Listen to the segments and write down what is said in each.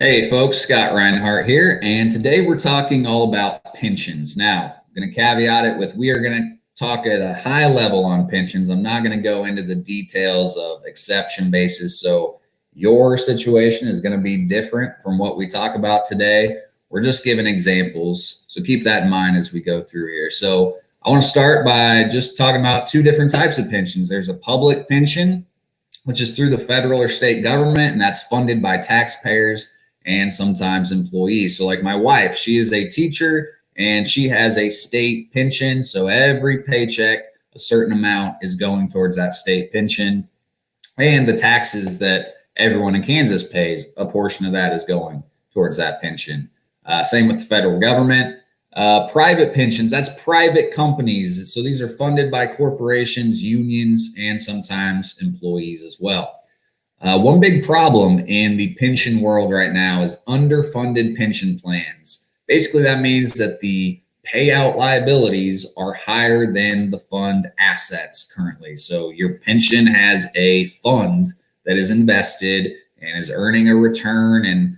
Hey folks, Scott Rinehart here, and today we're talking all about pensions. Now, I'm going to caveat it with we are going to talk at a high level on pensions. I'm not going to go into the details of exception basis, so your situation is going to be different from what we talk about today. We're just giving examples, so keep that in mind as we go through here. So I want to start by just talking about two different types of pensions. There's a public pension, which is through the federal or state government, and that's funded by taxpayers and sometimes employees. So like my wife, she is a teacher and she has a state pension. So every paycheck, a certain amount is going towards that state pension, and the taxes that everyone in Kansas pays, a portion of that is going towards that pension. Same with the federal government. Private pensions, that's private companies. So these are funded by corporations, unions, and sometimes employees as well. One big problem in the pension world right now is underfunded pension plans. Basically, that means that the payout liabilities are higher than the fund assets currently. So your pension has a fund that is invested and is earning a return, and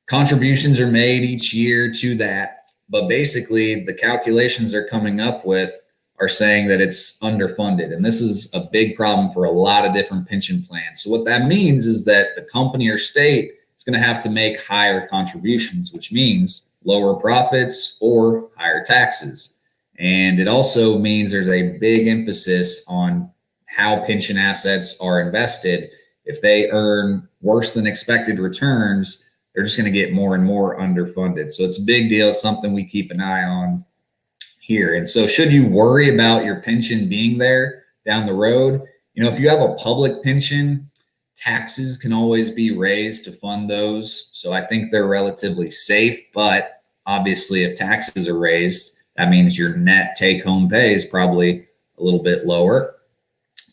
contributions are made each year to that. But basically, the calculations they're coming up with are saying that it's underfunded. And this is a big problem for a lot of different pension plans. So what that means is that the company or state is going to have to make higher contributions, which means lower profits or higher taxes. And it also means there's a big emphasis on how pension assets are invested. If they earn worse than expected returns, they're just going to get more and more underfunded. So it's a big deal. It's something we keep an eye on here. And so should you worry about your pension being there down the road? If you have a public pension, taxes can always be raised to fund those. So I think they're relatively safe, but obviously if taxes are raised, that means your net take-home pay is probably a little bit lower.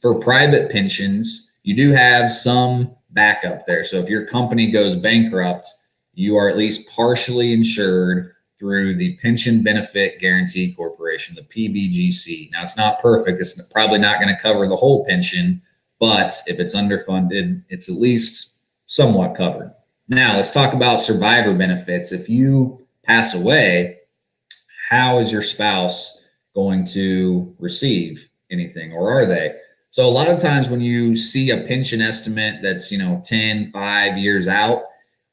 For private pensions, you do have some backup there. So if your company goes bankrupt, you are at least partially insured through the Pension Benefit Guaranty Corporation, the PBGC. Now, it's not perfect. It's probably not going to cover the whole pension, but if it's underfunded, it's at least somewhat covered. Now, let's talk about survivor benefits. If you pass away, how is your spouse going to receive anything, or are they? So a lot of times when you see a pension estimate that's, 5 years out,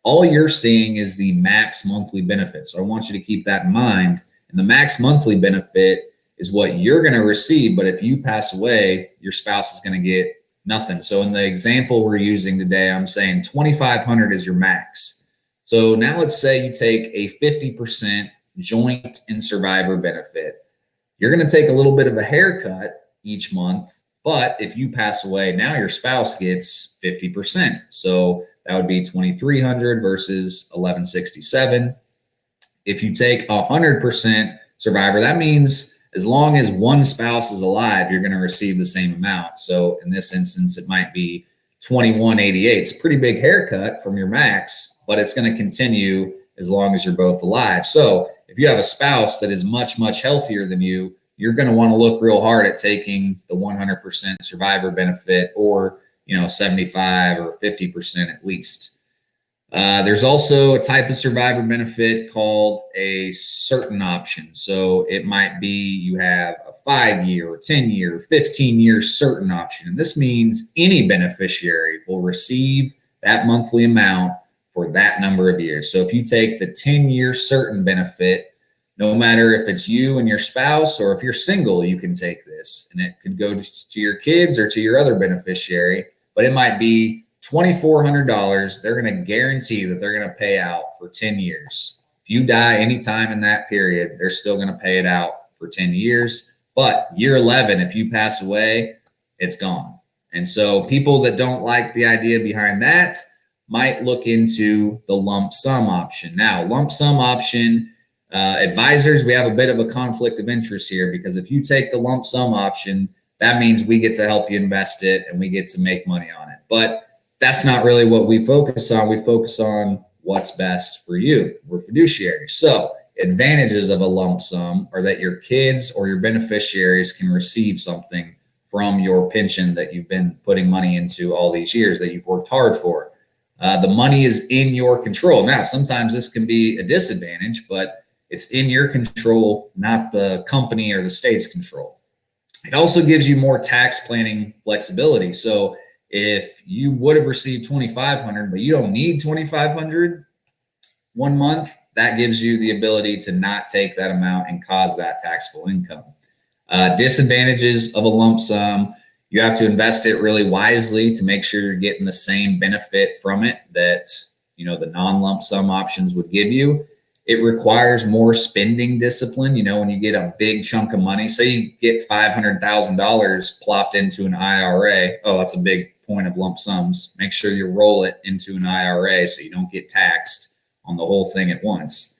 all you're seeing is the max monthly benefit. So I want you to keep that in mind. And the max monthly benefit is what you're going to receive. But if you pass away, your spouse is going to get nothing. So in the example we're using today, I'm saying $2,500 is your max. So now let's say you take a 50% joint and survivor benefit. You're going to take a little bit of a haircut each month. But if you pass away, now your spouse gets 50%. So that would be $2,300 versus $1,167. If you take 100% survivor, that means as long as one spouse is alive, you're going to receive the same amount. So in this instance, it might be $2,188. It's a pretty big haircut from your max, but it's going to continue as long as you're both alive. So if you have a spouse that is much, much healthier than you, you're going to want to look real hard at taking the 100% survivor benefit, or 75 or 50% at least. There's also a type of survivor benefit called a certain option. So it might be you have a 5-year or 10-year, 15-year certain option. And this means any beneficiary will receive that monthly amount for that number of years. So if you take the 10-year certain benefit, no matter if it's you and your spouse, or if you're single, you can take this, and it could go to your kids or to your other beneficiary, but it might be $2,400. They're going to guarantee that they're going to pay out for 10 years. If you die anytime in that period, they're still going to pay it out for 10 years. But year 11, if you pass away, it's gone. And so people that don't like the idea behind that might look into the lump sum option. Now, lump sum option, advisors, we have a bit of a conflict of interest here, because if you take the lump sum option, that means we get to help you invest it and we get to make money on it. But that's not really what we focus on. We focus on what's best for you. We're fiduciaries. So advantages of a lump sum are that your kids or your beneficiaries can receive something from your pension that you've been putting money into all these years that you've worked hard for. The money is in your control. Now, sometimes this can be a disadvantage, but it's in your control, not the company or the state's control. It also gives you more tax planning flexibility. So if you would have received $2,500, but you don't need $2,500 one month, that gives you the ability to not take that amount and cause that taxable income. Disadvantages of a lump sum: you have to invest it really wisely to make sure you're getting the same benefit from it that the non-lump sum options would give you. It requires more spending discipline. When you get a big chunk of money, say you get $500,000 plopped into an IRA. Oh, that's a big point of lump sums. Make sure you roll it into an IRA so you don't get taxed on the whole thing at once.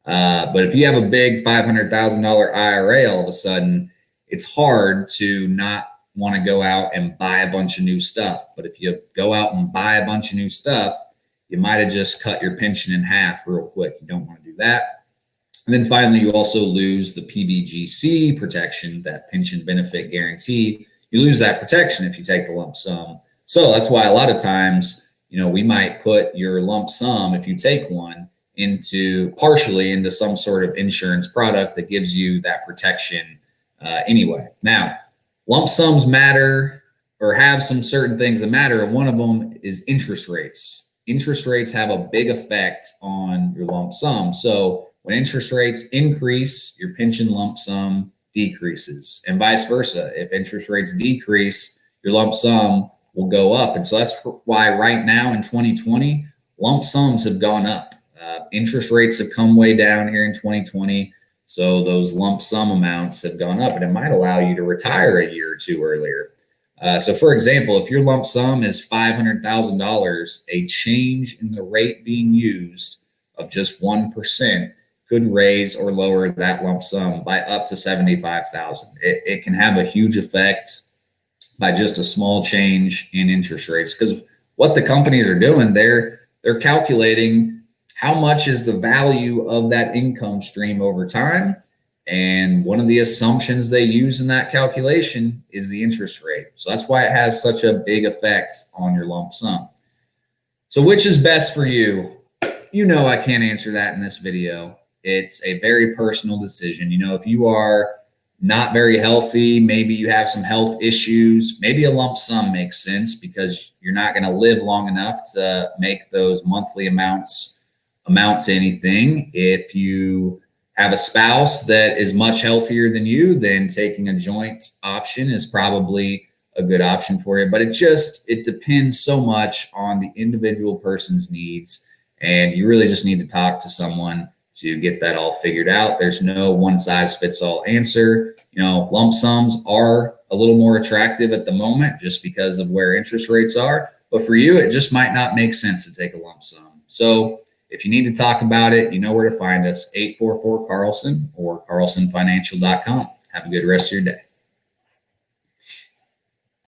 But if you have a big $500,000 IRA, all of a sudden, it's hard to not want to go out and buy a bunch of new stuff. But if you go out and buy a bunch of new stuff, you might have just cut your pension in half real quick. You don't want to do that. And then finally, you also lose the PBGC protection, that pension benefit guarantee. You lose that protection if you take the lump sum. So that's why a lot of times, we might put your lump sum, if you take one, partially into some sort of insurance product that gives you that protection anyway. Now, lump sums matter, or have some certain things that matter, and one of them is interest rates. Interest rates have a big effect on your lump sum. So when interest rates increase, your pension lump sum decreases, and vice versa. If interest rates decrease, your lump sum will go up. And so that's why right now in 2020, lump sums have gone up. Interest rates have come way down here in 2020. So those lump sum amounts have gone up, and it might allow you to retire a year or two earlier. So for example, if your lump sum is $500,000, a change in the rate being used of just 1% could raise or lower that lump sum by up to $75,000. It can have a huge effect by just a small change in interest rates, because what the companies are doing, they're calculating how much is the value of that income stream over time. And one of the assumptions they use in that calculation is the interest rate. So that's why it has such a big effect on your lump sum. So which is best for you? I can't answer that in this video. It's a very personal decision. If you are not very healthy, maybe you have some health issues, maybe a lump sum makes sense because you're not going to live long enough to make those monthly amounts amount to anything. If you have a spouse that is much healthier than you, then taking a joint option is probably a good option for you. But it depends so much on the individual person's needs, and you really just need to talk to someone to get that all figured out. There's no one size fits all answer. Lump sums are a little more attractive at the moment just because of where interest rates are. But for you, it just might not make sense to take a lump sum. So if you need to talk about it, you know where to find us, 844-CARLSON or carlsonfinancial.com. Have a good rest of your day.